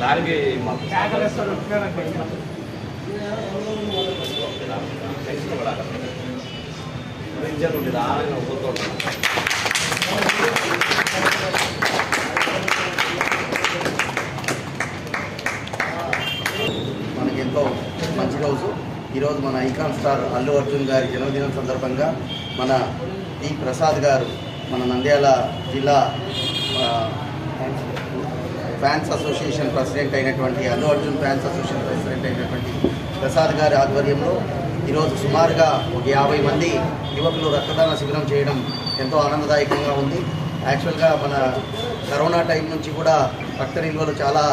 దానికి మనకి ఎంతో మంచి రోజు ఈరోజు మన ఐకాన్ స్టార్ అల్లు అర్జున్ గారి జన్మదినం సందర్భంగా మన టి ప్రసాద్ గారు మన నంద్యాల జిల్లా ఫ్యాన్స్ అసోసియేషన్ ప్రెసిడెంట్ అయినటువంటి Allu Arjun fans association president అయినటువంటి ప్రసాద్ గారి ఆధ్వర్యంలో ఈరోజు సుమారుగా ఒక 50 మంది యువకులు రక్తదాన శిబిరం చేయడం ఎంతో ఆనందదాయకంగా ఉంది. యాక్చువల్గా మన కరోనా టైం నుంచి కూడా రక్త నిల్వలు చాలా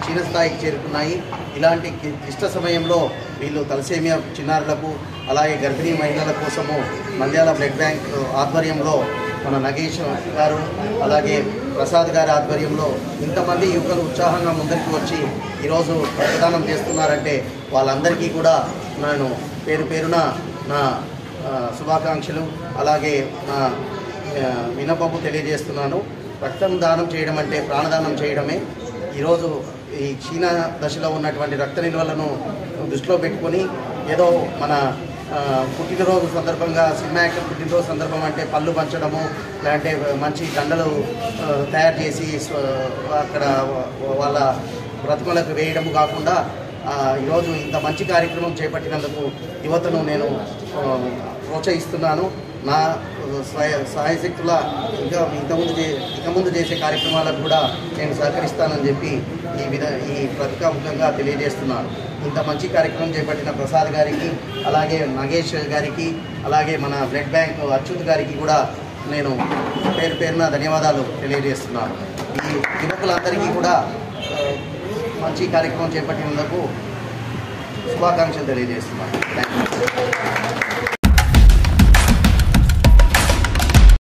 క్షీణస్థాయికి చేరుకున్నాయి. ఇలాంటి క్లిష్ట సమయంలో వీళ్ళు తలసేమియా చిన్నారులకు అలాగే గర్భిణీ మహిళల కోసము నంద్యాల బ్లడ్ బ్యాంక్ ఆధ్వర్యంలో మన నగేష్ గారు అలాగే ప్రసాద్ గారి ఆధ్వర్యంలో ఇంతమంది యువకులు ఉత్సాహంగా ముందరికి వచ్చి ఈరోజు రక్తదానం చేస్తున్నారంటే వాళ్ళందరికీ కూడా నేను పేరు పేరున నా శుభాకాంక్షలు అలాగే నా వినపము తెలియజేస్తున్నాను. రక్తం దానం చేయడం అంటే ప్రాణదానం చేయడమే. ఈరోజు ఈ క్షీణ దశలో ఉన్నటువంటి రక్త నిల్వలను దృష్టిలో పెట్టుకొని ఏదో మన పుట్టినరోజు సందర్భంగా సినిమా యాక్టర్ పుట్టినరోజు సందర్భం అంటే పళ్ళు పంచడము లేదంటే మంచి దండలు తయారు చేసి అక్కడ వాళ్ళ బ్రతుకులకు వేయడము కాకుండా ఈరోజు ఇంత మంచి కార్యక్రమం చేపట్టినందుకు యువతను నేను ప్రోత్సహిస్తున్నాను. నా సహాయశక్తుల ఇక ముందు చేసే కార్యక్రమాలకు కూడా నేను సహకరిస్తానని చెప్పి ఈ ప్రతికాముఖంగా తెలియజేస్తున్నాను. ఇంత మంచి కార్యక్రమం చేపట్టిన ప్రసాద్ గారికి అలాగే నగేష్ గారికి అలాగే మన బ్లడ్ బ్యాంక్ అచ్యుత్ గారికి కూడా నేను పేరు పేరున ధన్యవాదాలు తెలియజేస్తున్నాను. ఈ యువకులందరికీ కూడా మంచి కార్యక్రమం చేపట్టినందుకు శుభాకాంక్షలు తెలియజేస్తున్నాను. Thank you.